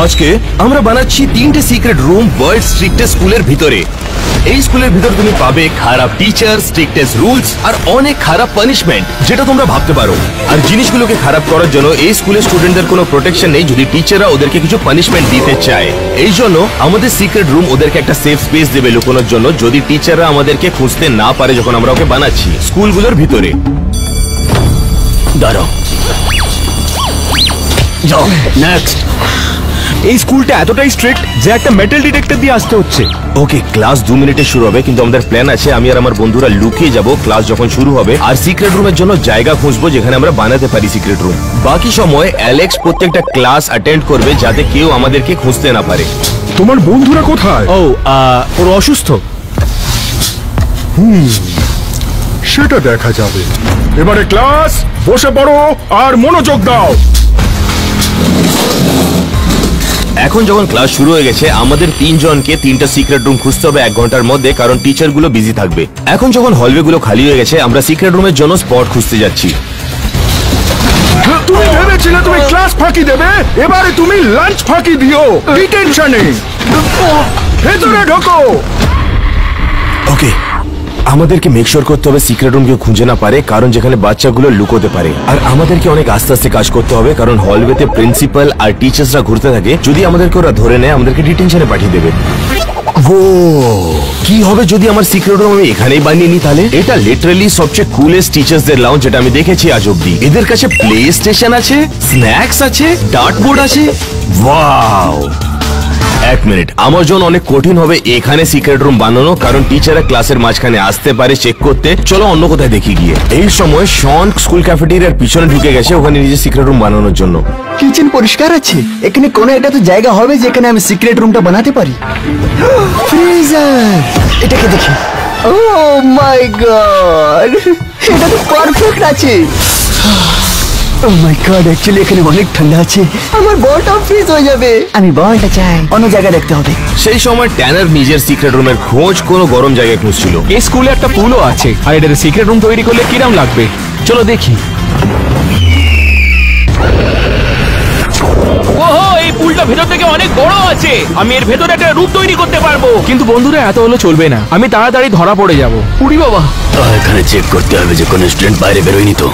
আজকে আমরা বানাচ্ছি 3টে সিক্রেট রুম ওয়ার্ল্ড স্ট্রিক্টেস্ট স্কুলের ভিতরে। এই স্কুলের ভিতর তুমি পাবে খারাপ টিচার, স্ট্রিক্টেস্ট রুলস আর অনেক খারাপ পানিশমেন্ট, যেটা তোমরা ভাবতে পারো। আর জিনিসগুলোকে খারাপ করার জন্য এই স্কুলের স্টুডেন্টদের কোনো প্রোটেকশন নেই যদি টিচাররা ওদেরকে কিছু পানিশমেন্ট দিতে চায়। এই জন্য আমাদের সিক্রেট রুম ওদেরকে একটা সেফ স্পেস দেবে লুকোনোর জন্য, যদি টিচাররা আমাদেরকে খুঁজতে না পারে যখন আমরা ওকে বানাচ্ছি স্কুলগুলোর ভিতরে। দাঁড়াও, যাও নেক্সট। এই স্কুলটা এতটাই স্ট্রিক্ট যে একটা মেটাল ডিটেক্টর দিয়ে আসতে হচ্ছে। ওকে, ক্লাস 2 মিনিটে শুরু হবে, কিন্তু আমাদের প্ল্যান আছে আমি আর আমার বন্ধুরা লুকিয়ে যাব ক্লাস যখন শুরু হবে, আর সিক্রেট রুমের জন্য জায়গা খুঁজবো যেখানে আমরা বানাতে পারি সিক্রেট রুম। বাকি সময় অ্যালেক্স প্রত্যেকটা ক্লাস অ্যাটেন্ড করবে যাতে কেউ আমাদেরকে খুঁজতে না পারে। তোমার বন্ধুরা কোথায়? ওর অসুস্থ। সেটা দেখা যাবে। এবারে ক্লাস, বসে পড়ো আর মনোযোগ দাও। এখন যখন ক্লাস শুরু হয়ে গেছে, আমাদের 3 জনকে 3টা সিক্রেট রুম খুঁজতে হবে 1 ঘন্টার মধ্যে, কারণ টিচার গুলো বিজি থাকবে। এখন যখন হলওয়ে গুলো খালি হয়ে গেছে, আমরা সিক্রেট রুমের জন্য স্পট খুঁজতে যাচ্ছি। তুমি ভেবেছিলে তুমি ক্লাস ফাঁকি দেবে, এবারে তুমি লাঞ্চ ফাঁকি দিও ডিটেনশনে। ভেতরে ঢোকো। ওকে, আমাদেরকে মেকশোর করতে হবে সিক্রেট রুম কেউ খুঁজে না পারে, কারণ যেখানে বাচ্চাগুলো লুকোতে পারে। আর আমাদেরকে অনেক আস্তে আস্তে কাজ করতে হবে, কারণ হলওয়েতে প্রিন্সিপাল আর টিচার্সরা ঘুরতে থাকে। যদি আমাদেরকে ওরা ধরে নেয়, আমাদেরকে ডিটেনশনে পাঠিয়ে দেবে। ও, কি হবে যদি আমার সিক্রেট রুম আমি এখানেই বানিয়ে নিই? তাহলে এটা লিটারালি সবচেয়ে কুলেস্ট টিচার্সদের লাউঞ্জ যেটা আমি দেখেছি আজ অব্দি। এদের কাছে প্লে স্টেশন আছে, স্ন্যাক্স আছে, ডার্ট বোর্ড আছে। ওয়াও! 1 মিনিট, আমার জন্য অনেক কঠিন হবে এখানে সিক্রেট রুম বানানো, কারণ টিচাররা ক্লাসের মাঝখানে আসতে পারে চেক করতে। চলো অন্য কোথায় দেখি গিয়ে। এই সময় শন স্কুল ক্যাফেটেরিয়ার পিছনে ঢুকে গেছে ওখানে নিজের সিক্রেট রুম বানানোর জন্য। কিচেন পরিষ্কার আছে, এখানে কোনো একটা তো জায়গা হবে যেখানে আমি সিক্রেট রুমটা বানাতে পারি। ফ্রিজার, এটাকে দেখি। ও মাই গড, এটা তো পারফেক্ট আছে। ও মাই গড, অ্যাকচুয়ালি এখানে অনেক ঠান্ডা আছে, আমার বলটাও ফ্রিজ হয়ে যাবে। আমি বলটা চাই, অন্য জায়গায় দেখতে হবে। সেই সময় ট্যানার নিজের সিক্রেট রুমের খোঁজ কোনো গরম জায়গায় খুঁজছিল। এই স্কুলে একটা পুলও আছে, আর এটাতে সিক্রেট রুম তৈরি করলে কিরম লাগবে চলো দেখি। ওহো, এই পুলটা ভেতর থেকে অনেক বড় আছে, আমি এর ভেতরে একটা রূপ তৈরি করতে পারবো। কিন্তু বন্ধুরা, এত হলো চলবে না, আমি তাড়াতাড়ি ধরা পড়ে যাবো। উড়ি বাবা, এখানে চেক করতে হবে যে কোনো স্টুডেন্ট বাইরে বেরোয়নি তো।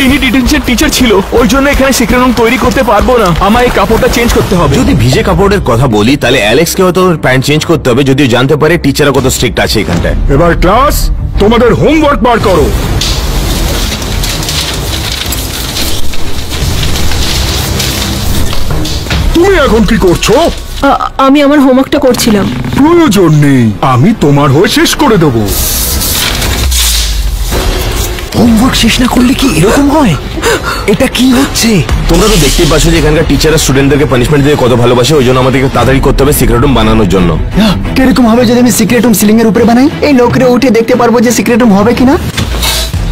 ইনি ডিটেনশন টিচার ছিল, ওই জন্য এখানে সিক্রেট রুম তৈরি করতে পারবো না। আমার এই কাপড়টা চেঞ্জ করতে হবে। যদি ভিজে কাপড়ের কথা বলি, তাহলে অ্যালেক্সকে হয়তো প্যান্ট চেঞ্জ করতে হবে, যদিও জানতে পারে টিচাররা কত স্ট্রিক্ট আছে এখানটায়। এবার ক্লাস, তোমাদের হোমওয়ার্ক বার করো। তুমি এখন কি করছো? আমি আমার হোমওয়ার্কটা করছিলাম। প্রয়োজন নেই, আমি তোমার হয়ে শেষ করে দেবো। হোমওয়ার্ক শেষ না করলে কি এরকম হয়? এটা কি হচ্ছে? তোমরা তো দেখতেই পাচ্ছ যে এখানকার টিচাররা স্টুডেন্টদেরকে পানিশমেন্ট দিয়ে কত ভালোবাসে, ওই জন্য আমাদেরকে তাড়াতাড়ি করতে হবে সিক্রেট রুম বানানোর জন্য। কিরকম হবে যদি আমি সিক্রেট রুম সিলিং এর উপরে বানাই? এই লোকরে উঠে দেখতে পারবো যে সিক্রেট রুম হবে কিনা।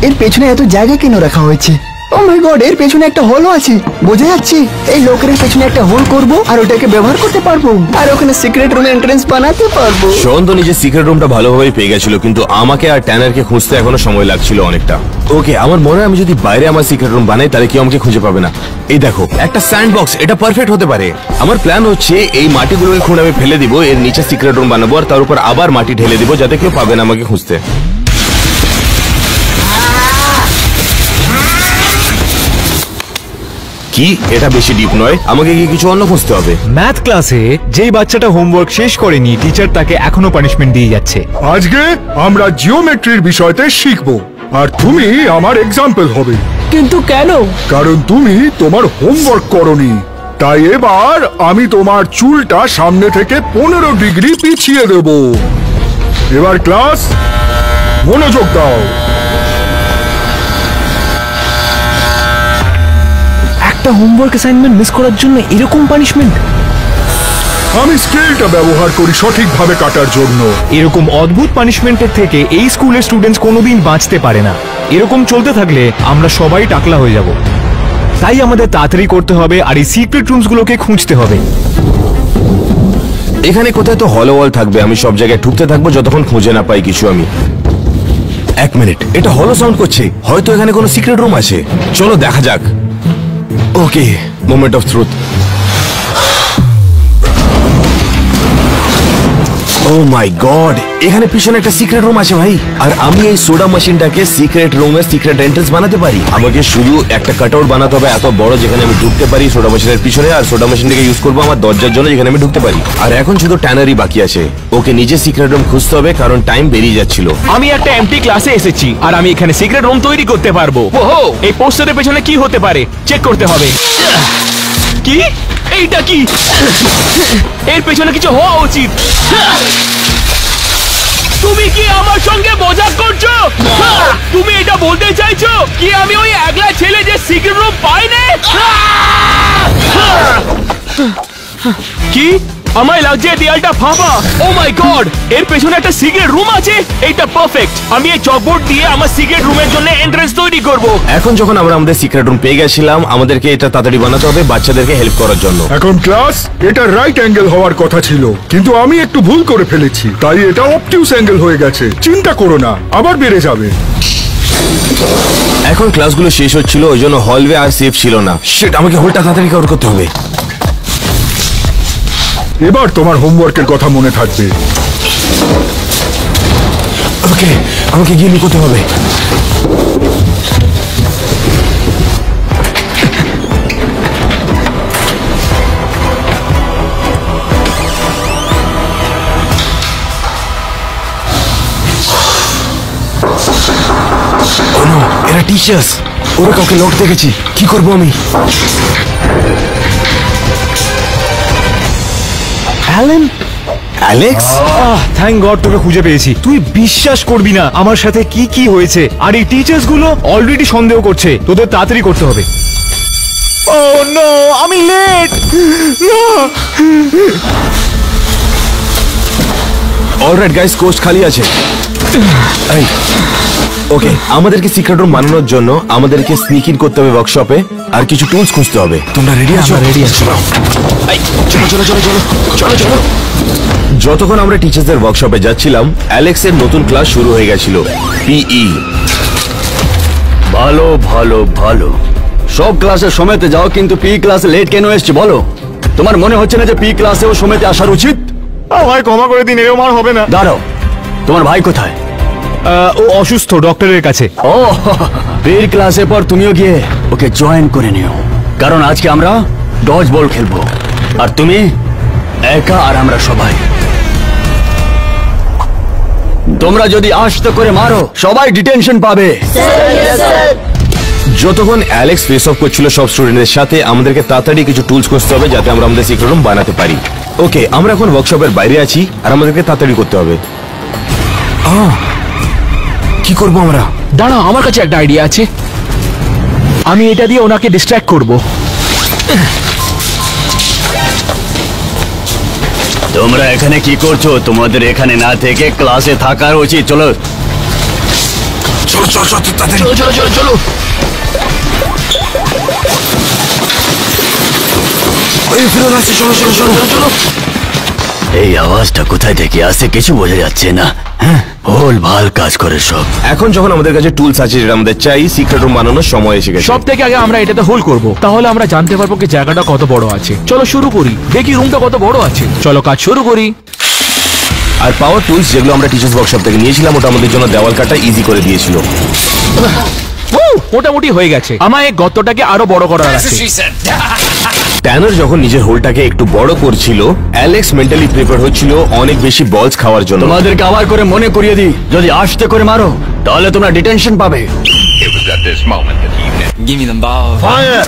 এর পেছনে এত জায়গা কেন রাখা হয়েছে? ও মাই গড, এর পেছনে একটা হোলও আছে, বোঝা যাচ্ছে। এই লোকের পেছনে একটা হোল করব আর ওটাকে ব্যবহার করতে পারবো, আর ওখানে সিক্রেট রুম এন্ট্রান্স বানাতে পারবো। শোন তো নিজের সিক্রেট রুমটা ভালোভাবেই পেয়ে গেছিল, কিন্তু আমাকে আর ট্যানারকে খুঁজতে এখনো সময় লাগছিল অনেকটা। ওকে, আমার মনে হয় আমি যদি বাইরে আমার সিক্রেট রুম বানাই তাহলে কেউ আমাকে খুঁজে পাবে না। এই দেখো, একটা স্যান্ড বক্স, এটা পারফেক্ট হতে পারে। আমার প্ল্যান হচ্ছে এই মাটিগুলোকে খুঁড়ে আমি ফেলে দিব, এর নিচে সিক্রেট রুম বানাবো, আর তার উপর আবার মাটি ঢেলে দিব যাতে কেউ পাবে না আমাকে খুঁজতে। কি এটা বেশি ডিপ নয়? আমাকে কি কিছু অন্য খুঁজতে হবে? ম্যাথ ক্লাসে যেই বাচ্চাটা হোমওয়ার্ক শেষ করেনি, টিচার তাকে এখনো পানিশমেন্ট দিয়ে যাচ্ছে। আজকে আমরা জিওমেট্রির বিষয়তে শিখবো, আর তুমি আমার এক্সাম্পল হবে। কিন্তু কেন? কারণ তুমি তোমার হোমওয়ার্ক করনি, তাই এবার আমি তোমার চুলটা সামনে থেকে 15 ডিগ্রি পিছিয়ে দেব। এবার ক্লাস, মনোযোগ দাও। একটা হোমওয়ার্ক অ্যাসাইনমেন্ট মিস করার জন্য এরকম পানিশমেন্ট? আমি স্কেলটা ব্যবহার করি সঠিকভাবে কাটার জন্য। এরকম অদ্ভুত পানিশমেন্টের থেকে এই স্কুলের স্টুডেন্টস কোনোদিন বাঁচতে পারে না। এরকম চলতে থাকলে আমরা সবাই টাকলা হয়ে যাব। তাই আমাদের তাড়াতাড়ি করতে হবে আর এই সিক্রেট রুমস গুলোকে খুঁজতে হবে। এখানে কোথায় তো হলো ওয়াল থাকবে, আমি সব জায়গায় ঢুকতে থাকবো যতক্ষণ খুঁজে না পাই কিছু আমি। এক মিনিট, এটা হলো সাউন্ড করছে, হয়তো এখানে কোনো সিক্রেট রুম আছে। চলো দেখা যাক। Okay, moment of truth. Oh my god, এখানে পিছনে একটা সিক্রেট রুম আছে ভাই। আর আমি এই সোডা মেশিনটাকে সিক্রেট রুমের সিক্রেট এন্ট্রেন্স বানাতে পারি। আমাকে শুধু একটা কাটআউট বানাতে হবে এত বড় যেখানে আমি ঢুকতে পারি সোডা মেশিনের পিছনে, আর সোডা মেশিনটাকে ইউজ করবো আমার দরজার জন্য যেখানে আমি ঢুকতে পারি। আর এখন শুধু ট্যানারই বাকি আছে, ওকে নিজে সিক্রেট রুম খুঁজতে হবে কারণ টাইম বেরিয়ে যাচ্ছিল। আমি একটা এমটি ক্লাসে এসেছি আর আমি এখানে সিক্রেট রুম তৈরি করতে পারবো। ওহো, এই পোস্টারের পেছনে কি হতে পারে চেক করতে হবে। কি? এইটা কি? এর পেছনে কিছু হওয়া উচিত। তুমি কি আমার সঙ্গে মজা করছো? তুমি এটা বলতে চাইছো কি আমি ওই একলা ছেলে যে সিক্রেট রুম পাই না? কি? আমায় লাগছে দেয়ালটা ফাঁপা। ও মাই গড, এর পেছনে একটা সিক্রেট রুম আছে। এইটা পারফেক্ট। আমি এই চকবোর্ড দিয়ে আমার সিক্রেট রুমের জন্য এন্ট্রান্স তৈরি করব। এখন যখন আমরা আমাদের সিক্রেট রুম পেয়ে গেছিলাম, আমাদেরকে এটা তাড়াতাড়ি বানাতে হবে বাচ্চাদেরকে হেল্প করার জন্য। এখন ক্লাস, এটা রাইট অ্যাঙ্গেল হওয়ার কথা ছিল, কিন্তু আমি একটু ভুল করে ফেলেছি, তাই এটা অবটিউস অ্যাঙ্গেল হয়ে গেছে। চিন্তা করো না, আবার বেড়ে যাবে। এখন ক্লাসগুলো শেষ হচ্ছিল, ওই জন্য হলওয়ে আর সেফ ছিল না। শিট, আমাকে হোলটা তাড়াতাড়ি কভার করতে হবে। এবার তোমার হোমওয়ার্কের কথা মনে থাকবে। ওকে, আমাকে গিয়ে লুকোতে হবে। এরা টিচার্স, ওরা কাউকে লক দেখেছি, কি করবো আমি? অ্যালেন, অ্যালেক্স, থ্যাংক গড তোকে খুঁজে পেয়েছি। তুই বিশ্বাস করবি না আমার সাথে কি কি হয়েছে। আর এই টিচার্স গুলো অলরেডি সন্দেহ করছে, তোদের তাড়াতাড়ি করতে হবে। ও নো, আমি লেট। অলরাইট গাইস, কোর্স খালি আছে। ওকে, আমাদেরকে সিক্রেট রুম বানানোর জন্য আমাদেরকে স্নিক ইন করতে হবে ওয়ার্কশপে আর কিছু টুলস খুঁজতে হবে। তোমরা রেডি আছো? রেডি আছি। চলো চলো চলো চলো চলো চলো। যতক্ষণ আমরা টিচারদের ওয়ার্কশপে যাচ্ছিলাম, অ্যালেক্সের নতুন ক্লাস শুরু হয়ে গেছিল, পিই। ভালো ভালো ভালো, সব ক্লাসে সময়তে যাও, কিন্তু পি ক্লাসে লেট কেন এসছে বলো? তোমার মনে হচ্ছে না যে পি ক্লাসেও সময়তে আসার উচিত? ভাই ক্ষমা করে দিন, এরকম আর হবে না। দাঁড়াও, তোমার ভাই কোথায়? ও অসুস্থ, ডক্টরের কাছে। ও, পির ক্লাসের পর তুমিও গিয়ে ওকে জয়েন করে নিও, কারণ আজকে আমরা ডজ বল খেলবো। আর তুমি একা আর আমরা সবাই। তোমরা যদি আস্তে করে মারো সবাই ডিটেনশন পাবে। যতক্ষণ অ্যালেক্স ফেস অফ করছিল সব স্টুডেন্টদের সাথে, আমাদেরকে তাড়াতাড়ি কিছু টুলস খুঁজতে হবে যাতে আমরা আমাদের সিক্রেট রুম বানাতে পারি। ওকে, আমরা এখন ওয়ার্কশপের বাইরে আছি আর আমাদেরকে তাড়াতাড়ি করতে হবে। কি করবো আমরা? দাঁড়া, আমার কাছে একটা আইডিয়া আছে। আমি এটা দিয়ে ওনাকে ডিস্ট্র্যাক্ট করব। তোমরা এখানে কি করছো? তোমাদের এখানে না থেকে ক্লাসে থাকার উচিত। চলো চলো চলো চলো তাড়াতাড়ি। চলো চলো চলো চলো। এই ফিরে আসছে, চলো চলো চলো চলো চলো। এই আওয়াজটা কোথায় থেকে আসছে কিছু বোঝা যাচ্ছে না। ভুল ভাল কাজ করে সব। এখন যখন আমাদের কাছে টুলস আছে যেটা আমাদের চাই, সিক্রেট রুম বানানোর সময় এসে গেছে। সব থেকে আগে আমরা এটাতে হোল করব, তাহলে আমরা জানতে পারবো কি জায়গাটা কত বড় আছে। চলো শুরু করি, দেখি রুমটা কত বড় আছে। চলো কাজ শুরু করি। আর পাওয়ার টুলস যেগুলো আমরা টিচার্স ওয়ার্কশপ থেকে নিয়েছিলাম, ওটা আমাদের জন্য দেওয়াল কাটা ইজি করে দিয়েছিল। মোটামুটি হয়ে গেছে। আমায় এই গর্তটাকে আরো বড় করার আছে। ট্যানার যখন নিজের হোলটাকে একটু বড় করছিল, অ্যালেক্স মেন্টালি প্রিপেয়ার হচ্ছিল অনেক বেশি বলস খাওয়ার জন্য। তোমাদেরকে আবার করে মনে করিয়ে দিই, যদি আস্তে করে মারো তাহলে তোমরা ডিটেনশন পাবে। It was at this moment that he knew. Give me them balls. Fire!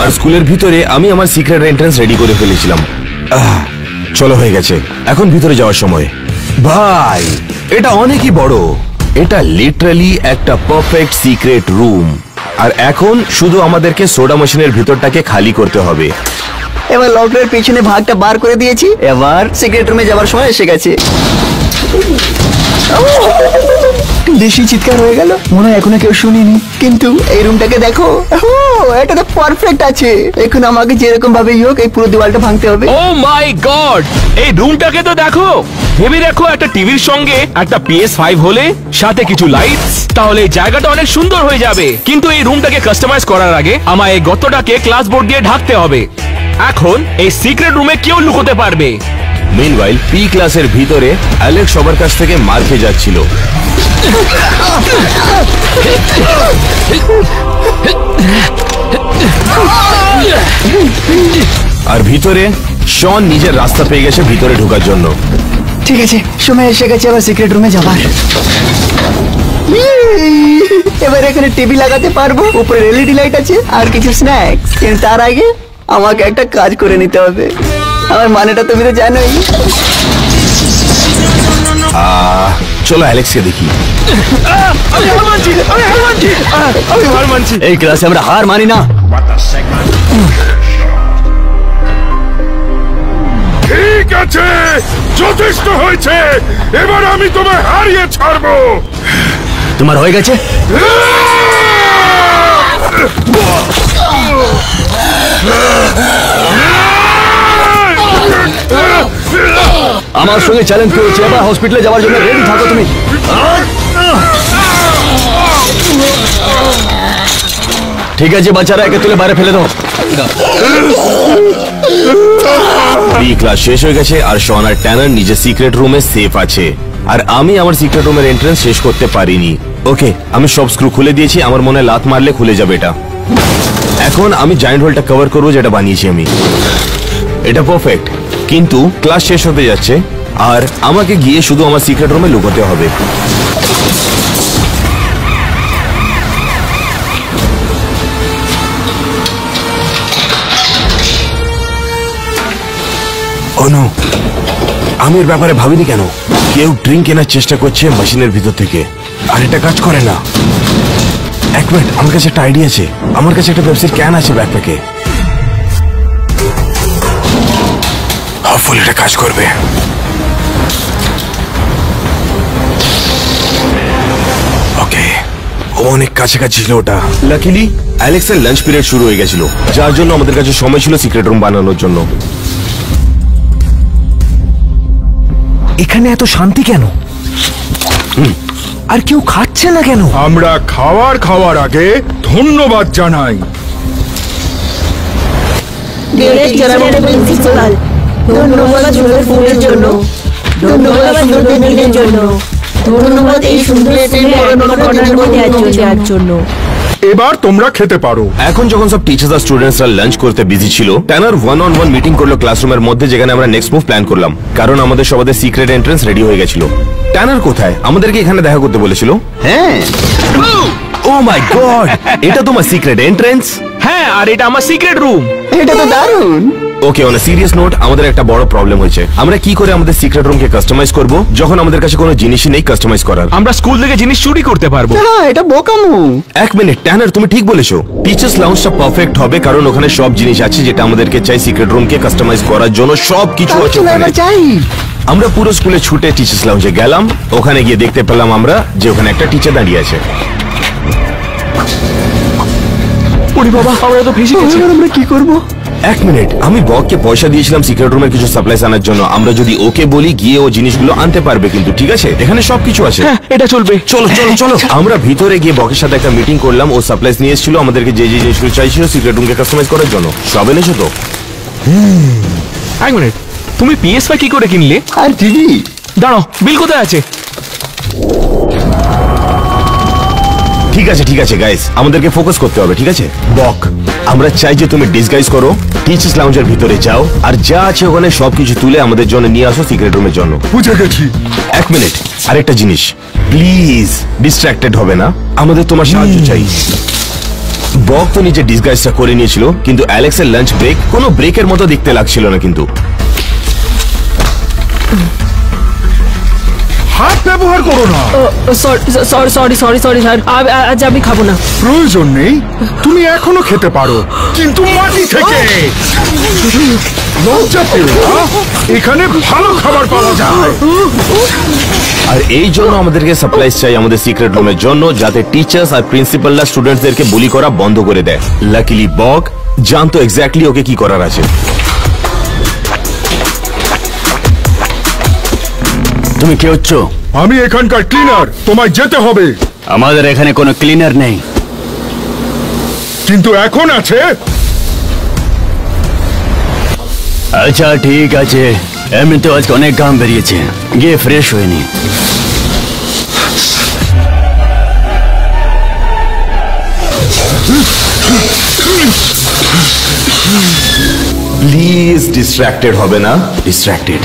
আর স্কুলের ভিতরে আমি আমার সিক্রেট এন্ট্রান্স রেডি করে ফেলেছিলাম। চলো হয়ে গেছে, এখন ভিতরে যাওয়ার সময়। ভাই, এটা অনেকই বড়। এটা লিটারালি একটা পারফেক্ট সিক্রেট রুম। আর এখন শুধু আমাদেরকে সোডা মেশিনের ভিতরটাকে খালি করতে হবে। এবার লকডাউনের পিছনে ভাগটা বার করে দিয়েছি, এবার সিক্রেট রুমে যাবার সময় এসে গেছে। বেশি চিৎকার হয়ে গেল, মনে হয় এখনো কেউ শুনিনি। কিন্তু এই রুমটাকে দেখো, এটা তো পারফেক্ট আছে। এখন আমাকে যেরকম ভাবে হোক এই পুরো দেওয়ালটা ভাঙতে হবে। ও মাই গড, এই রুমটাকে তো দেখো। ভেবে দেখো একটা টিভির সঙ্গে একটা PS5 হলে সাথে কিছু লাইটস, তাহলে এই জায়গাটা অনেক সুন্দর হয়ে যাবে। কিন্তু এই রুমটাকে কাস্টমাইজ করার আগে আমায় এই গর্তটাকে ক্লাস বোর্ড দিয়ে ঢাকতে হবে। এখন এই সিক্রেট রুমে কেউ লুকোতে পারবে। মিনওয়াইল পি ক্লাসের ভিতরে অ্যালেক্স সবার কাছ থেকে মার খেয়ে যাচ্ছিল। আর ভিতরে শন নিজের রাস্তা পেয়ে গেছে ভিতরে ঢোকার জন্য। ঠিক আছে, সময় এসে গেছে আবার সিক্রেট রুমে যাবার। এবার এখানে টিভি লাগাতে পারবো, উপরে LED লাইট আছে আর কিছু স্ন্যাক্স। কিন্তু তার আগে আমাকে একটা কাজ করে নিতে হবে। আমার মানেটা তুমি তো জানোই। চলো অ্যালেক্সকে দেখি। এই ক্লাসে আমরা হার মানি না। ঠিক আছে, যথেষ্ট হয়েছে। এবার আমি তোমায় হারিয়ে ছাড়বো। তোমার হয়ে গেছে। আমার সঙ্গে চ্যালেঞ্জ করেছে, এবার হসপিটালে যাওয়ার জন্য রেডি থাকো তুমি। ঠিক আছে বাচ্চারা, একে তুলে বাইরে ফেলে দাও। বি ক্লাস শেষ হয়ে গেছে আর শন আর ট্যানার নিজের সিক্রেট রুমে সেফ আছে। আর আমি আমার সিক্রেট রুমের এন্ট্রান্স শেষ করতে পারিনি। ওকে, আমি সব স্ক্রু খুলে দিয়েছি, আমার মনে লাত মারলে খুলে যাবে এটা। এখন আমি জায়ান্ট হোলটা কভার করবো যেটা বানিয়েছি আমি। এটা পারফেক্ট, কিন্তু ক্লাস শেষ হতে যাচ্ছে আর আমাকে গিয়ে শুধু আমার সিক্রেট রুমে লুকোতে হবে। নো, আমি এর ব্যাপারে ভাবিনি কেন। কেউ ড্রিঙ্ক কেনার চেষ্টা করছে মেশিনের ভিতর থেকে, আর এটা কাজ করে না। এক মিনিট, আমার কাছে একটা আইডিয়া আছে। আমার কাছে একটা পেপসির ক্যান আছে ব্যাকপ্যাকে। হোপফুলি এটা কাজ করবে। ওকে, ও অনেক কাছাকাছি ছিল ওটা। লাকিলি অ্যালেক্সের লাঞ্চ পিরিয়ড শুরু হয়ে গেছিল, যার জন্য আমাদের কাছে সময় ছিল সিক্রেট রুম বানানোর জন্য। এখানে এত শান্তি কেন? আর কেউ খাচ্ছে না কেন? আমরা খাওয়ার আগে ধন্যবাদ জানাই। ধন্যবাদ সুন্দর ফুলের জন্য, ধন্যবাদ সুন্দর টেবিলের জন্য, ধন্যবাদ এই সুন্দর দেওয়ার জন্য। এবার তোমরা খেতে পারো। এখন যখন সব টিচার্স আর স্টুডেন্টসরা লাঞ্চ করতে বিজি ছিল, ট্যানার 1-on-1 মিটিং করলো ক্লাসরুমের মধ্যে, যেখানে আমরা নেক্সট মুভ প্ল্যান করলাম। কারণ আমাদের সবাদের সিক্রেট এন্ট্রান্স রেডি হয়ে গেছিল। ট্যানার কোথায়? আমাদেরকে এখানে দেখা করতে বলেছিল। হ্যাঁ। ও মাই গড, এটা তোমার সিক্রেট এন্ট্রান্স? হ্যাঁ, আর এটা আমার সিক্রেট রুম। এটা তো দারুণ। ওকে, অন আ সিরিয়াস নোট, আমাদের একটা বড় প্রবলেম হয়েছে। আমরা কি করে আমাদের সিক্রেট রুমকে কাস্টমাইজ করব যখন আমাদের কাছে কোনো জিনিসই নেই কাস্টমাইজ করার? আমরা স্কুল থেকে জিনিস চুরি করতে পারবো। হ্যাঁ, এটা বোকামো। এক মিনিট ট্যানার, তুমি ঠিক বলেছো। টিচার্স লাউঞ্জটা পারফেক্ট হবে, কারণ ওখানে সব জিনিস আছে যেটা আমাদেরকে চাই সিক্রেট রুমকে কাস্টমাইজ করার জন্য। সব কিছু আছে ওখানে। চাই। আমরা পুরো স্কুলে ছুটে টিচার্স লাউঞ্জে গেলাম। ওখানে গিয়ে দেখতে পেলাম আমরা যে ওখানে একটা টিচার দাঁড়িয়ে আছে। ওরে বাবা, আমরা তো ফেসে গেছি। আমরা কি করব? এক মিনিট, আমি বককে পয়সা দিয়েছিলাম সিক্রেট রুমের কিছু সাপ্লাইস আনার জন্য। আমরা যদি ওকে বলি, গিয়ে ও জিনিসগুলো আনতে পারবে। কিন্তু ঠিক আছে, এখানে সবকিছু আছে। হ্যাঁ, এটা চলবে। চলো চলো চলো। আমরা ভিতরে গিয়ে বকের সাথে একটা মিটিং করলাম। ও সাপ্লাইস নিয়ে এসেছিল আমাদেরকে যে যে জিনিসগুলো চাইছিল সিক্রেট রুমকে কাস্টমাইজ করার জন্য। সব এনেছো তো? এক মিনিট, তুমি PS5 কি করে কিনলে? আর টিভি। দাঁড়াও, বিল কোথায় আছে? ঠিক আছে ঠিক আছে গাইস, আমাদেরকে ফোকাস করতে হবে। ঠিক আছে বক, আমরা চাই যে তুমি ডিসগাইজ করো, টিচার্স লাউঞ্জের ভিতরে যাও, আর যা আছে ওখানে সবকিছু তুলে আমাদের জন্য নিয়ে আসো সিক্রেট রুমের জন্য। বুঝে গেছি। এক মিনিট, আরেকটা জিনিস, প্লিজ ডিস্ট্রাক্টেড হবে না, আমাদের তোমার সাহায্য চাই। বক তো নিজে ডিসগাইজটা করে নিয়েছিল, কিন্তু অ্যালেক্সের লাঞ্চ ব্রেক কোনো ব্রেকের মতো দেখতে লাগছিল না। কিন্তু হাত ব্যবহার করো না। সরি স্যার, আজ আমি খাবো না। প্রয়োজন নেই, তুমি এখনো খেতে পারো, কিন্তু মাটি থেকে। লজ্জা পেও না, এখানে ভালো খাবার পাওয়া যায়। আর এই জন্য আমাদেরকে সাপ্লাইজ চাই আমাদের সিক্রেট রুমের জন্য, যাতে টিচার্স আর প্রিন্সিপালরা স্টুডেন্টসদেরকে বুলি করা বন্ধ করে দেয়। লাকিলি বগ জানতো এক্স্যাক্টলি ওকে কি করার আছে। তুমি কে হচ্ছ? আমি এখানকার ক্লিনার, তোমায় যেতে হবে। আমাদের এখানে কোনো ক্লিনার নেই। কিন্তু এখন আছে। আচ্ছা ঠিক আছে, এমনিতেও আজকে অনেক ঘাম বেরিয়েছে, গিয়ে ফ্রেশ হয়ে নি। প্লিজ ডিস্ট্রাক্টেড হবে না। ডিস্ট্রাক্টেড।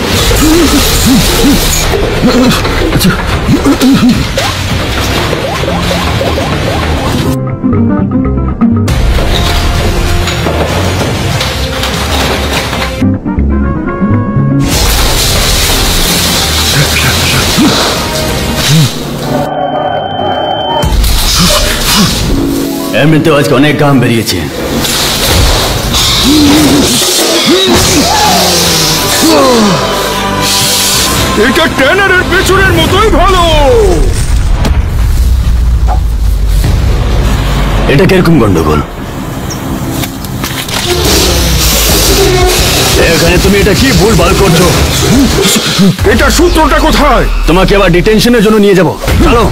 এমনিতেও আজকে অনেক ঘাম বেরিয়েছে। এটা ট্যানারের পেছনের মতোই ভালো। এটা কিরকম গন্ডগোল? এখানে তুমি এটা কি ভুল ভাল করছো? এটা সূত্রটা কোথায়? তোমাকে আবার ডিটেনশনের জন্য নিয়ে যাবো। চলো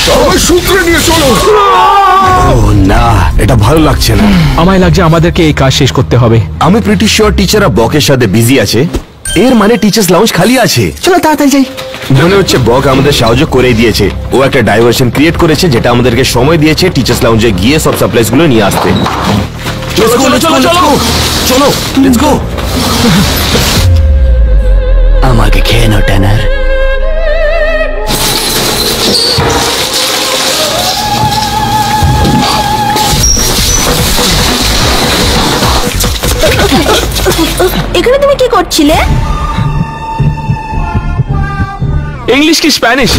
সবাই সূত্রে নিয়ে চলো। ও না, এটা ভালো লাগছে না। আমায় লাগছে আমাদেরকে এই কাজ শেষ করতে হবে। আমি প্রিটি শিওর টিচাররা বকের সাথে বিজি আছে। এর মানে টিচার্স লাউঞ্জ খালি আছে। চলো তাড়াতাড়ি যাই। মনে হচ্ছে বক আমাদের সাহায্য করে দিয়েছে। ও একটা ডাইভার্সন ক্রিয়েট করেছে, যেটা আমাদেরকে সময় দিয়েছে টিচার্স লাউঞ্জে গিয়ে সব সাপ্লাইজ গুলো নিয়ে আসতে। চলো লেটস গো। আমাকে খেয়ে নাও ট্যানার। এখানে তুমি কি করছিলে? ইংলিশ কি স্প্যানিশ?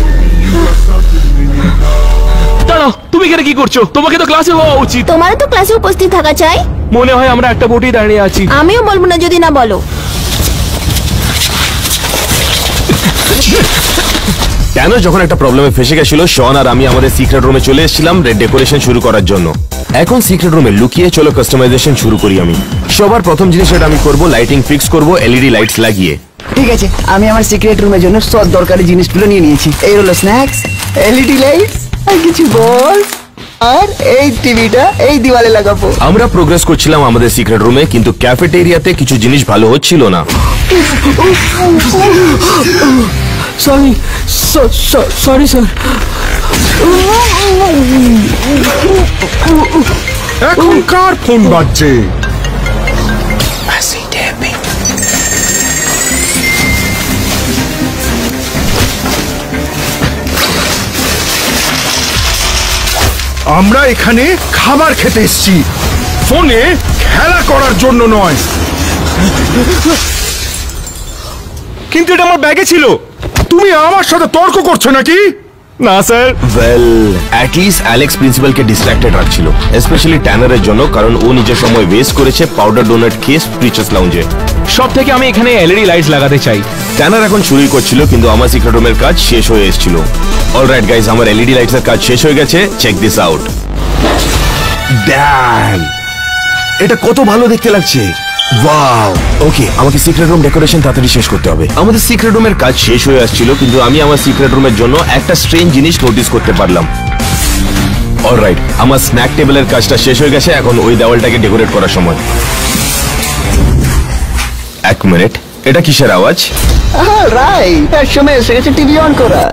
দাঁড়াও, তুমি এখানে কি করছো? তোমাকে তো ক্লাসে হওয়া উচিত। তোমারও তো ক্লাসে উপস্থিত থাকা চাই। মনে হয় আমরা একটা বোটেই দাঁড়িয়ে আছি। আমিও বলবো না যদি না বলো। কেন যখন একটা প্রবলেমে ফেসে গেছিল, শন আর আমি আমাদের সিক্রেট রুমে চলে এসেছিলাম ডেকোরেশন শুরু করার জন্য। এখন সিক্রেট রুমে লুকিয়ে চলো কাস্টমাইজেশন শুরু করি। আমি সবার প্রথম জিনিস যেটা আমি করব, লাইটিং ফিক্স করব এলইডি লাইটস লাগিয়ে। ঠিক আছে, আমি আমার সিক্রেট রুমের জন্য সব দরকারি জিনিসগুলো নিয়ে নিয়েছি। এই হলো স্ন্যাক্স, এলইডি লাইটস আর কিছু বল, আর এই টিভিটা এই দিওয়ালে লাগাবো। আমরা প্রোগ্রেস করছিলাম আমাদের সিক্রেট রুমে, কিন্তু ক্যাফেটেরিয়াতে কিছু জিনিস ভালো হচ্ছিল না। Sorry sir. এখন কার ফোন বাজছে? আমরা এখানে খাবার খেতে এসেছি, ফোনে খেলা করার জন্য নয়। কিন্তু এটা আমার ব্যাগে ছিল। তুমি আমার সাথে তর্ক করছো নাকি? না স্যার। ওয়েল, অ্যাটলিস্ট অ্যালেক্স প্রিন্সিপালকে ডিস্ট্রাক্টেড রাখছিল, স্পেশালি ট্যানারের জন্য, কারণ ও নিজের সময় ওয়েস্ট করেছে পাউডার ডোনাট খেয়ে টিচার্স লাউঞ্জে। সব থেকে আমি এখানে এলইডি লাইটস লাগাতে চাই। ট্যানার এখন চুরি করছিল, কিন্তু আমার সিক্রেট রুমের কাজ শেষ হয়ে এসেছিল। অলরাইট গাইজ, আমার এলইডি লাইটস এর কাজ শেষ হয়ে গেছে। Check this out. ড্যাম, এটা কত ভালো দেখতে লাগছে। ওয়াও। ওকে, আমাকে সিক্রেট রুম ডেকোরেশন তাড়াতাড়ি শেষ করতে হবে। আমাদের সিক্রেট রুমের কাজ শেষ হয়ে আসছিল, কিন্তু আমি আমার সিক্রেট রুমের জন্য একটা স্ট্রেঞ্জ জিনিস নোটিস করতে পারলাম। অলরাইট, আমার স্ন্যাক টেবিলের কাজটা শেষ হয়ে গেছে। এখন ওই দেওয়ালটাকে ডেকোরেট করার সময়। এক মিনিট, এটা কিসের আওয়াজ? রাইট, তার সময় এসে গেছে টিভি অন করা।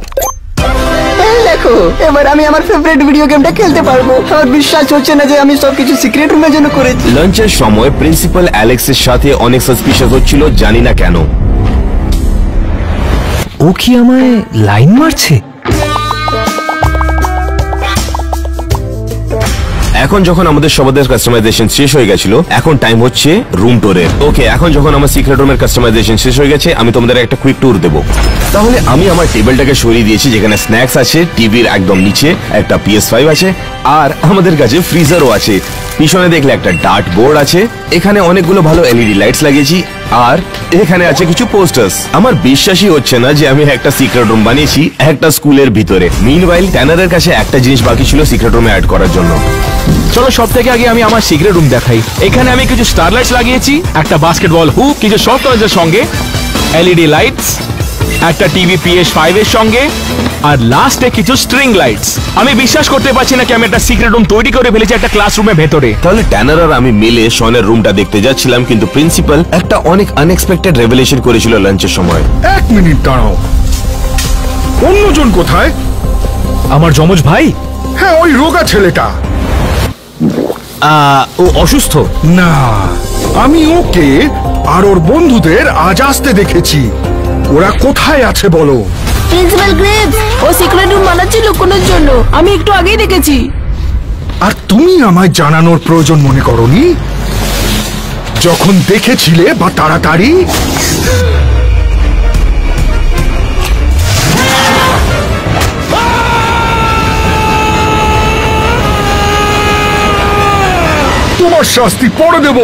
এই দেখো, এবার আমি আমার ফেভারিট ভিডিও গেমটা খেলতে পারবো। আমার বিশ্বাস হচ্ছে না যে আমি সবকিছু সিক্রেট রুমের জন্য করেছি। লাঞ্চের সময় প্রিন্সিপাল অ্যালেক্সের সাথে অনেক সাসপিশিয়াস হচ্ছিল, জানি না কেন। ও কি আমায় লাইন মারছে? এখন যখন আমাদের সবাদের কাস্টমাইজেশন শেষ হয়ে গেছিল, এখন টাইম হচ্ছে রুম ট্যুরের। ওকে, এখন যখন আমার সিক্রেট রুমের কাস্টমাইজেশন শেষ হয়ে গেছে, আমি তোমাদের একটা কুইক ট্যুর দেবো। তাহলে আমি আমার টেবিলটাকে সরিয়ে দিয়েছি, যেখানে স্ন্যাক্স আছে, টিভির একদম নিচে একটা PS5 আছে, আর আমাদের কাছে ফ্রিজারও আছে। পিছনে দেখলে একটা ডার্ট বোর্ড আছে, এখানে অনেকগুলো ভালো LED লাইটস লাগিয়েছি, আর এখানে আছে কিছু পোস্টার্স। আমার বিশ্বাসই হচ্ছে না যে আমি একটা সিক্রেট রুম বানিয়েছি একটা স্কুলের ভিতরে। মিনওয়াইল ট্যানারের কাছে একটা জিনিস বাকি ছিল সিক্রেট রুমে অ্যাড করার জন্য। চলো সব থেকে আগে আমি আমার সিক্রেট রুম দেখাই। এখানে আমি কিছু স্টারলাইটস লাগিয়েছি, একটা বাস্কেটবল হুপ, কিছু সফট টয়েজের সঙ্গে, LED লাইটস, একটা টিভি PS5 এর সঙ্গে, আর লাস্টে কিছু স্ট্রিং লাইটস। আমি বিশ্বাস করতে পারছি না কি আমি একটা সিক্রেট রুম তৈরি করে ফেলেছি একটা ক্লাসরুমের ভেতরে। তাহলে ট্যানার আর আমি মিলে শনের রুমটা দেখতে যাচ্ছিলাম, কিন্তু প্রিন্সিপাল একটা অনেক আনএক্সপেক্টেড রেভেলেশন করেছিল লাঞ্চের সময়। 1 মিনিট দাঁড়াও, অন্যজন কোথায়? আমার যমজ ভাই? হ্যাঁ, ওই রোগা ছেলেটা। ও অসুস্থ। না, আমি ওকে আর ওর বন্ধুদের আজ আসতে দেখেছি। ওরা কোথায় আছে বলো? প্রিন্সিপাল গ্রেভস ও সিক্রেট রুম বানাচ্ছে লুকোনোর জন্য, আমি একটু আগেই দেখেছি। আর তুমি আমায় জানানোর প্রয়োজন মনে করনি যখন দেখেছিলে, বা তাড়াতাড়ি? তোমার শাস্তি পরে দেব।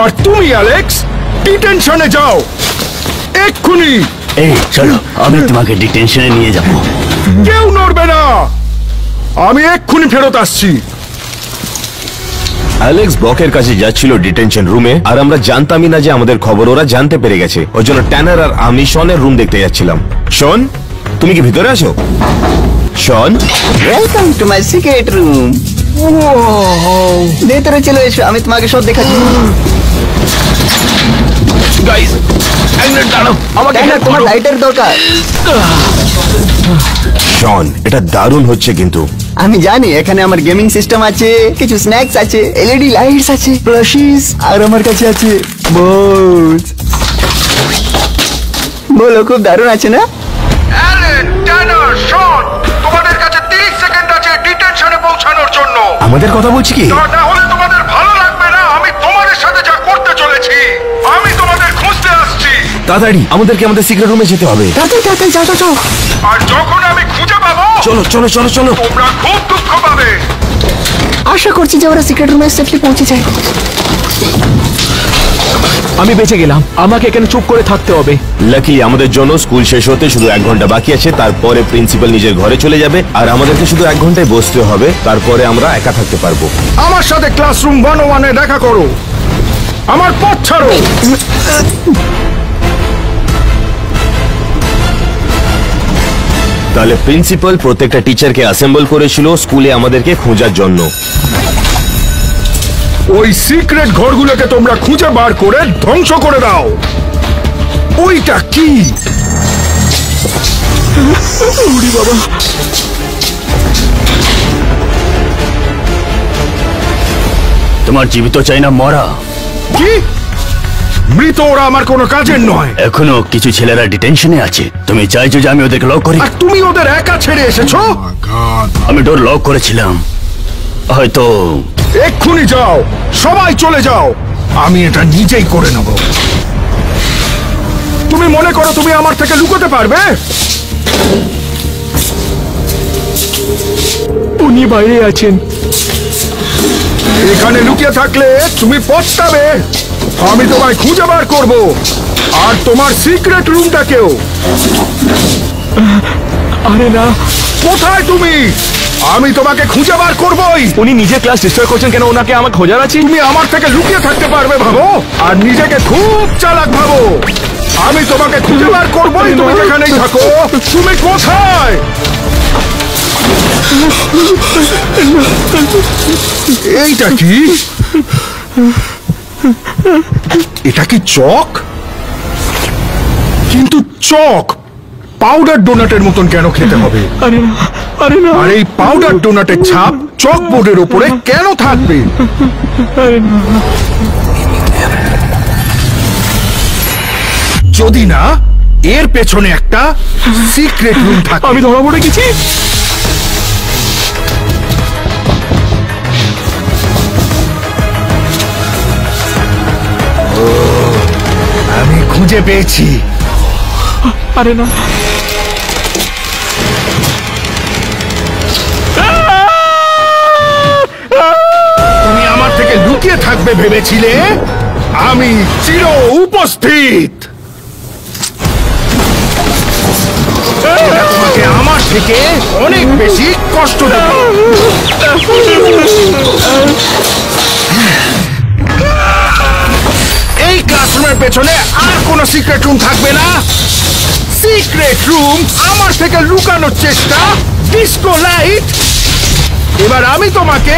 আর তুমি অ্যালেক্স, ডিটেনশনে যাও এক্ষুনি। এই চলো, আমি তোমাকে ডিটেনশনে নিয়ে যাব। কেউ নড়বে না, আমি এক্ষুনি ফেরত আসছি। অ্যালেক্স ব্লকের কাছে যাচ্ছিল ডিটেনশন রুমে, আর আমরা জানতামই না যে আমাদের খবর ওরা জানতে পেরে গেছে। ওই জন্য ট্যানার আর আমি শনের রুম দেখতে যাচ্ছিলাম। শন, তুমি কি ভিতরে আসো? Sean, welcome to my secret room. ভেতরে চলে এসো, আমি তোমাকে সব দেখাচ্ছি। গাইস, এক মিনিট দাঁড়াও, আমাকে ট্যানার, help তোমার করো। লাইটার দরকার। শন, এটা দারুণ হচ্ছে কিন্তু। আমি জানি এখানে আমার গেমিং সিস্টেম আছে, কিছু স্ন্যাক্স আছে, LED লাইটস আছে, ব্রাশিস, আর আমার কাছে আছে বোলস। বলো, খুব দারুণ আছে না? অ্যালেন, ট্যানার, শন, তোমাদের কাছে 30 সেকেন্ড আছে ডিটেনশনে পৌঁছানোর জন্য। আমাদের কথা বলছি কি? তা না হলে তোমাদের ভালো লাগবে না। আমি তোমাদের সাথে যা করতে চলেছি, আমি তোমাদের খুঁজতে আসছি। তাড়াতাড়ি আমাদেরকে আমাদের সিক্রেট রুমে যেতে হবে। তাড়াতাড়ি যাও। আর যখন আমি খুঁজে পাবো, চলো চলো চলো চলো। তোমরা খুব দুঃখ পাবে। আশা করছি যে ওরা সিক্রেট রুমে সেফলি পৌঁছে যায়। আমি বেঁচে গেলাম, আমাকে এখানে চুপ করে থাকতে হবে। লাকি আমাদের জন্য স্কুল শেষ হতে শুধু 1 ঘন্টা বাকি আছে, তারপরে প্রিন্সিপাল নিজের ঘরে চলে যাবে, আর আমাদেরকে শুধু 1 ঘন্টায় বসতে হবে, তারপরে আমরা একা থাকতে পারবো। আমার সাথে ক্লাসরুম 101-এ দেখা করো। আমার পথ ছাড়ো। তাহলে প্রিন্সিপাল প্রত্যেকটা টিচারকে অ্যাসেম্বল করেছিল স্কুলে আমাদেরকে খোঁজার জন্য। ওই সিক্রেট ঘরগুলোকে তোমরা খুঁজে বার করে ধ্বংস করে দাও। ওইটা কি? তোমার জীবিত চাই না মরা? কি? মৃত ওরা আমার কোনো কাজের নয়। এখনো কিছু ছেলেরা ডিটেনশনে আছে। তুমি চাইছো যে আমি ওদেরকে লক করি? আর তুমি ওদের একা ছেড়ে এসেছো? আমি ডোর লক করেছিলাম। হয়তো এক্ষুনি যাও, সবাই চলে যাও। আমি এটা নিজেই করে নেব। তুমি মনে করো তুমি আমার থেকে লুকোতে পারবে? উনি বাইরে আছেন। এখানে লুকিয়ে থাকলে তুমি পস্তাবে। আমি তোমায় খুঁজে বার করব, আর তোমার সিক্রেট রুমটাকেও। আরে না, কোথায় তুমি? আমি তোমাকে খুঁজে বার করবই। উনি নিজে ক্লাস ডিস্ট্রয় করছেন কেন? ওনাকে আমার খোঁজার আছে। তুমি আমার থেকে লুকিয়ে থাকতে পারবে ভাবো, আর নিজেকে খুব চালাক ভাবো। আমি তোমাকে খুঁজে বার করবই, তুমি যেখানেই থাকো। তুমি কোথায়? এইটা কি? এটা কি চক? কিন্তু চক পাউডার ডোনাটের মতন কেন খেতে হবে? আরে না, আরে না, আর এই পাউডার ডোনাটের ছাপ চক বোর্ডের উপরে কেন থাকবে? যদি না এর পেছনে একটা সিক্রেট রুম থাকে। আমি ধরা পড়ে গেছি। খুঁজে পেয়েছি। আরে না, তুমি আমার থেকে লুকিয়ে থাকবে ভেবেছিলে? আমি চির উপস্থিত। এটা তোমাকে আমার থেকে অনেক বেশি কষ্ট দেবে। এই ক্লাসরুমের পেছনে আর কোনো সিক্রেট রুম থাকবে না। সিক্রেট রুম আমার থেকে লুকানোর চেষ্টা, ডিস্কো লাইট। এবার আমি তোমাকে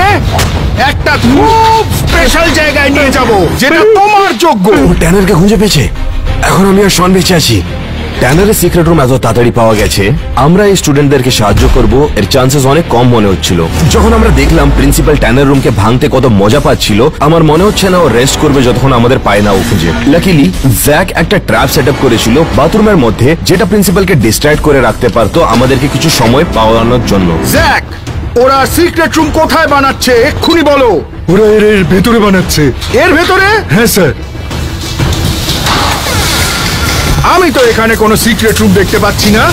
একটা খুব স্পেশাল জায়গায় নিয়ে যাব, যেটা তোমার যোগ্য। ট্যানারকে খুঁজে পেয়েছে। এখন আমি আর শন বেঁচে আছি। ট্যানারের সিক্রেট রুম এত তাড়াতাড়ি পাওয়া গেছে, আমরা এই স্টুডেন্টদেরকে সাহায্য করব এর চান্সেস অনেক কম মনে হচ্ছিল। যখন আমরা দেখলাম প্রিন্সিপাল ট্যানার রুমকে ভাঙতে কত মজা পাচ্ছিল, আমার মনে হচ্ছে না ও রেস্ট করবে যতক্ষণ আমাদের পায় না ও খুঁজে। লাকিলি জ্যাক একটা ট্র্যাপ সেট আপ করেছিল বাথরুমের মধ্যে, যেটা প্রিন্সিপালকে ডিস্ট্রাক্ট করে রাখতে পারতো আমাদেরকে কিছু সময় পাওয়ানোর জন্য। জ্যাক, ওরা সিক্রেট রুম কোথায় বানাচ্ছে এক্ষুনি বলো। ওরা এর ভেতরে বানাচ্ছে। এর ভেতরে? হ্যাঁ স্যার। আমি তো এখানে কোনো সিক্রেট রুম দেখতে পাচ্ছি না।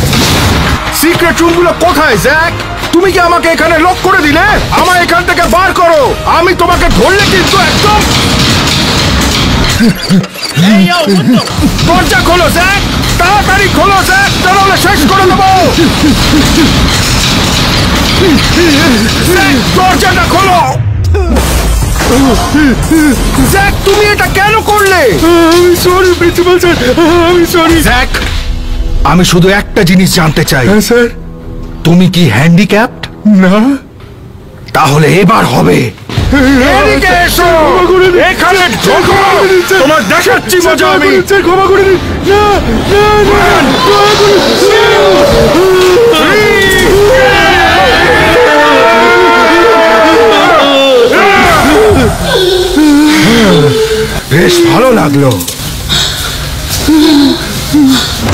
সিক্রেট রুম গুলো কোথায় জ্যাক? তুমি কি আমাকে এখানে লক করে দিলে? আমায় এখান থেকে বার করো, আমি তোমাকে ধরলে কিন্তু একদম। দরজা খোলো জ্যাক, তাড়াতাড়ি খোলো জ্যাক, তাহলে শেষ করে দেবো। জ্যাক, দরজাটা খোলো। জ্যাক, তুমি এটা কেন করলে? আমি সরি প্রিন্সিপাল স্যার, আমি সরি। জ্যাক, আমি শুধু একটা জিনিস জানতে চাই। হ্যাঁ স্যার। তুমি কি হ্যান্ডিক্যাপড? না। তাহলে এবার হবে। এদিকে এসো, এখানে ঢোকো, তোমার দেখাচ্ছি মজা আমি। ক্ষমা করে দিন। না না না, দয়া করে। বেশ ভালো লাগলো।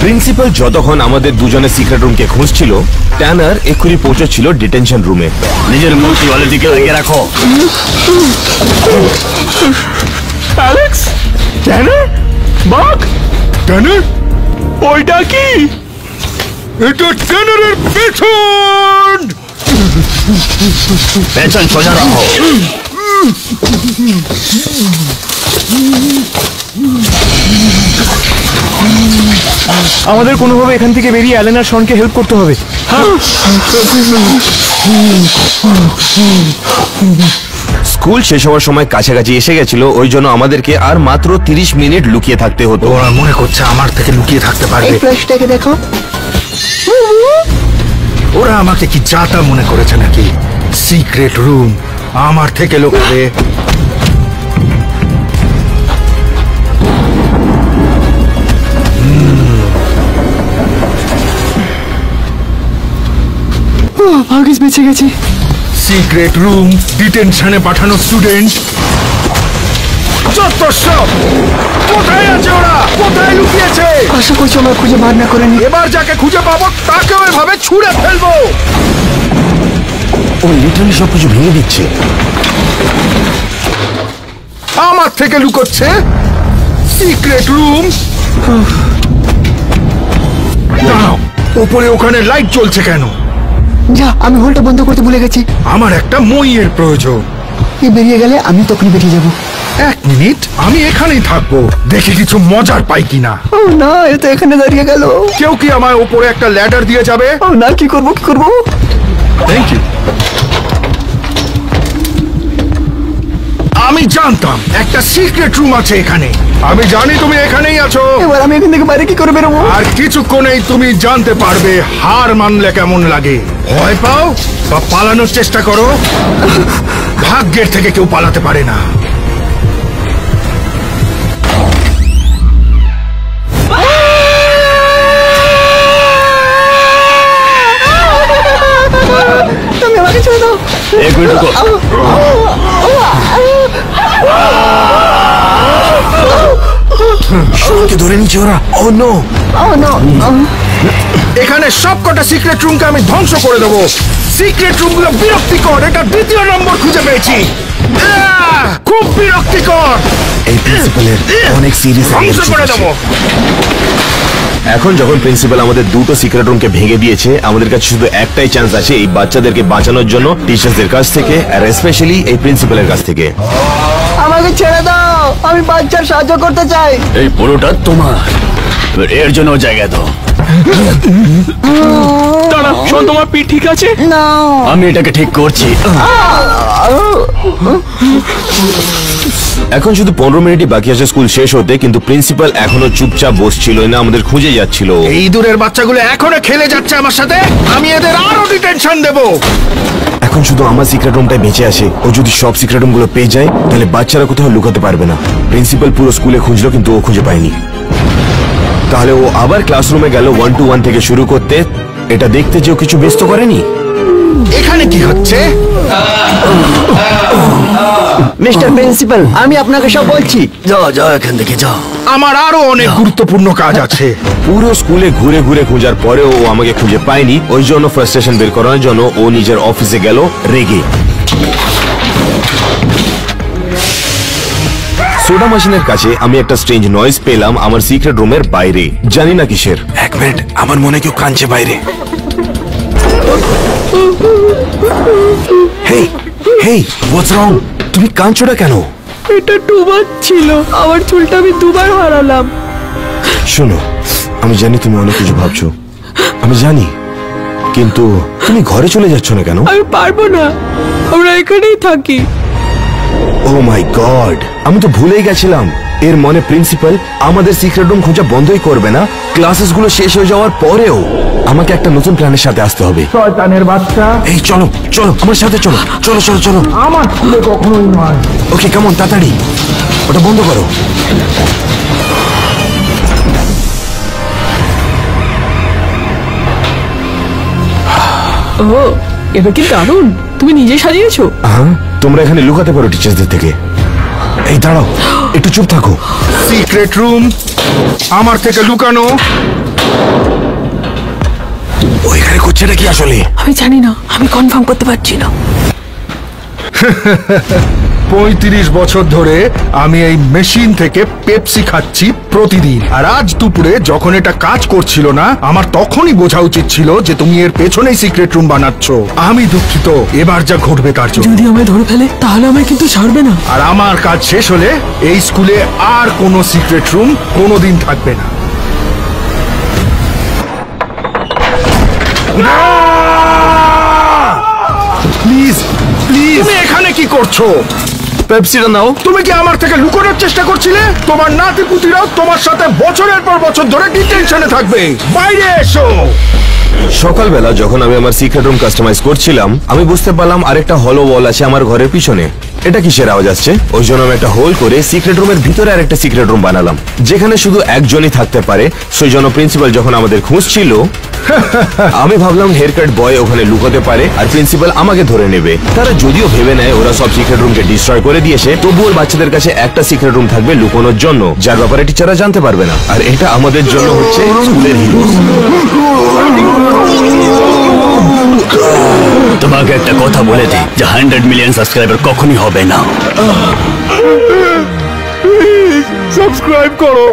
প্রিন্সিপাল যতক্ষণ আমাদের দুজনের সিক্রেট রুমকে খুঁজছিল, ট্যানার এক্ষুনি পৌঁছেছিল ডিটেনশন রুমে। নিজের মুখ ওয়ালের দিকে লাগিয়ে রাখো। অ্যালেক্স, ট্যানার, বাঘ, ট্যানার? ওইটা কি? এটা ট্যানারের পেছন। পেছন সোজা রাখো। আমাদের কোনোভাবে এখান থেকে বেরিয়ে অ্যালেন আর শনকে হেল্প করতে হবে। স্কুল শেষ হওয়ার সময় কাছাকাছি এসে গেছিল, ওই জন্য আমাদেরকে আর মাত্র 30 মিনিট লুকিয়ে থাকতে হতো। ওরা মনে করছে আমার থেকে লুকিয়ে থাকতে এই পারবে। ফ্ল্যাশটাকে দেখো। ওরা আমাকে কি জাতা মনে করেছে নাকি? সিক্রেট রুম আমার থেকে লুকাবে? ভাগ্যিস বেঁচে গেছি। সিক্রেট রুম, ডিটেনশনে পাঠানো স্টুডেন্ট, যত সব। কোথায় আছে ওরা? কোথায় লুকিয়েছে? আশা করছি আমার খুঁজে বার না করেনি। এবার যাকে খুঁজে পাবো তাকেও এভাবে ছুঁড়ে ফেলবো। ও লিটারালি সবকিছু ভেঙে দিচ্ছে। আমার থেকে লুকোচ্ছে। Secret room. দাঁড়াও, উপরে ওখানে লাইট জ্বলছে কেন? যা, আমি হোলটা বন্ধ করতে ভুলে গেছি। আমার একটা মইয়ের প্রয়োজন। এই বেরিয়ে গেলে আমি তখনই বেরিয়ে যাবো। এক মিনিট, আমি এখানেই থাকবো, দেখি কিছু মজার পাই কিনা। ও না, এ তো এখানে দাঁড়িয়ে গেল। কেউ কি আমায় উপরে একটা ল্যাডার দিয়ে যাবে? ও না, কি করবো কি করবো? Thank you. আমি জানতাম একটা সিক্রেট রুম আছে এখানে। আমি জানি তুমি এখানেই আছো। এবার আমি এখান থেকে বাইরে কি করে বেরোবো? আর কিছুক্ষণেই তুমি জানতে পারবে হার মানলে কেমন লাগে। ভয় পাও বা পালানোর চেষ্টা করো, ভাগ্যের থেকে কেউ পালাতে পারে না। তুমি আমাকে ছেড়ে দাও। এক মিনিট রুকো। শনকে ধরে নিচ্ছে ওরা। ও নো। ও নো। এখানে সবকটা সিক্রেট রুমকে আমি ধ্বংস করে দেবো। সিক্রেট রুমগুলো বিরক্তিকর, এটা দ্বিতীয় নম্বর খুঁজে পেয়েছি। খুব বিরক্তিকর। এই প্রিন্সিপালের অনেক সিরিয়াস ধ্বংস করে দেবো। এখন যখন প্রিন্সিপাল আমাদের দুটো সিক্রেট রুমকে ভেঙে দিয়েছে, আমাদের কাছে শুধু একটাই চান্স আছে এই বাচ্চাদেরকে বাঁচানোর জন্য টিচারদের কাছ থেকে, আর স্পেশালি এই প্রিন্সিপালের কাছ থেকে। আমাকে ছেড়ে দাও, আমি বাচ্চার সাহায্য করতে চাই। এই পুরোটা তোমার, এর জন্য জায়গা দাও। দাঁড়া, শোন, তোমার পিঠ ঠিক আছে? না, আমি এটাকে ঠিক করছি। এখন শুধু 15 মিনিটই বাকি আছে স্কুল শেষ হতে, কিন্তু প্রিন্সিপাল এখনো চুপচাপ বসছিল না, আমাদের খুঁজে যাচ্ছিল। এই দূরের বাচ্চাগুলো এখনো খেলে যাচ্ছে আমার সাথে, আমি এদের আরো ডিটেনশন দেবো। এখন শুধু আমার সিক্রেট রুমটাই বেঁচে আছে। ও যদি সব সিক্রেট রুমগুলো পেয়ে যায়, তাহলে বাচ্চারা কোথাও লুকাতে পারবে না। প্রিন্সিপাল পুরো স্কুলে খুঁজলো, কিন্তু ও খুঁজে পায়নি। তাহলে ও আবার ক্লাসরুমে গেল 1 to 1 থেকে শুরু করতে। এটা দেখতে যে ও কিছু ব্যস্ত করেনি। এখানে কি হচ্ছে? মিস্টার প্রিন্সিপাল, আমি আপনাকে সব বলছি। যাও যাও এখান থেকে যাও। আমার আরো অনেক গুরুত্বপূর্ণ কাজ আছে। পুরো স্কুলে ঘুরে ঘুরে খোঁজার পরেও ও আমাকে খুঁজে পায়নি। ওই জন্য ফ্রাস্ট্রেশন বের করার জন্য ও নিজের অফিসে গেল রেগে। সোডা মেশিনের কাছে আমি একটা স্ট্রেঞ্জ নয়েজ পেলাম আমার সিক্রেট রুমের বাইরে। জানি না কিসের। 1 মিনিট, আমার মনে কেউ কাঁদছে বাইরে। হেই হেই, হোয়াটস রং? তুমি কাঁদছোটা কেন? এটা ডুবার ছিল, আমার চুলটা আমি দুবার হারালাম। শোনো, আমি জানি তুমি অনেক কিছু ভাবছো, আমি জানি, কিন্তু তুমি ঘরে চলে যাচ্ছ না কেন? আমি পারবো না, আমরা এখানেই থাকি। ও মাই গড, আমি তো ভুলেই গেছিলাম। এর মনে প্রিন্সিপাল আমাদের সিক্রেট রুম খোঁজা বন্ধই করবে না। ক্লাসেস গুলো শেষ হয়ে যাওয়ার পরেও আমাকে একটা নতুন প্ল্যানের সাথে আসতে হবে। শয়তানের বাচ্চা, এই চলো চলো, আমার সাথে চলো, চলো চলো চলো। আমার স্কুলে কখনোই নয়। ওকে, কেমন তাড়াতাড়ি ওটা বন্ধ করো। ও, এটা কি দারুণ! তুমি নিজে সাজিয়েছো? হ্যাঁ, তোমরা এখানে লুকাতে পারো টিচারদের থেকে। এই দাঁড়াও, একটু চুপ থাকো। সিক্রেট রুম আমার থেকে লুকানো। ও এখানে করছেটা কি আসলে? আমি জানি না, আমি কনফার্ম করতে পারছি না। 35 বছর ধরে আমি এই মেশিন থেকে পেপসি খাচ্ছি প্রতিদিন, আর আজ দুপুরে যখন এটা কাজ করছিল না, আমার তখনই বোঝা উচিত ছিল যে তুমি এর পেছনেই সিক্রেট রুম বানাচ্ছ। আমি দুঃখিত, এবার যা ঘটবে তার জন্য। যদি আমায় ধরে ফেলে তাহলে আমায় কিন্তু ছাড়বে না। আর আমার কাজ শেষ হলে এই স্কুলে আর কোনো সিক্রেট রুম কোনোদিন থাকবে না। প্লিজ প্লিজ, তুমি এখানে কি করছো? পেপসিটা নাও। তুমি কি আমার থেকে লুকোনোর চেষ্টা করছিলে? তোমার নাতিপুতিরাও তোমার সাথে বছরের পর বছর ধরে ডিটেনশনে থাকবে। বাইরে এসো। সকালবেলা যখন আমি আমার সিক্রেট রুম কাস্টমাইজ করছিলাম, আমি বুঝতে পারলাম আরেকটা হলো ওয়াল আছে আমার ঘরের পিছনে। এটা কিসের আওয়াজ আসছে? ওই জন্য আমি একটা হোল করে সিক্রেট রুমের ভিতরে আরেকটা সিক্রেট রুম বানালাম, যেখানে শুধু একজনই থাকতে পারে। সেই জন্য প্রিন্সিপাল যখন আমাদের খুঁজছিল, আমি ভাবলাম হেয়ার কাট বয় ওখানে লুকাতে পারে আর প্রিন্সিপাল আমাকে ধরে নেবে। তারা যদিও ভেবে নেয় ওরা সব সিক্রেট রুমকে ডিস্ট্রয় করে দিয়েছে, তবুও বাচ্চাদের কাছে একটা সিক্রেট রুম থাকবে লুকোনোর জন্য, যার ব্যাপারে টিচাররা জানতে পারবে না। আর এটা আমাদের জন্য হচ্ছে স্কুলের হিরো। তোমাকে একটা কথা বলে দিই যে 100 মিলিয়ন সাবস্ক্রাইবার কখনই হবে না। সাবস্ক্রাইব করো।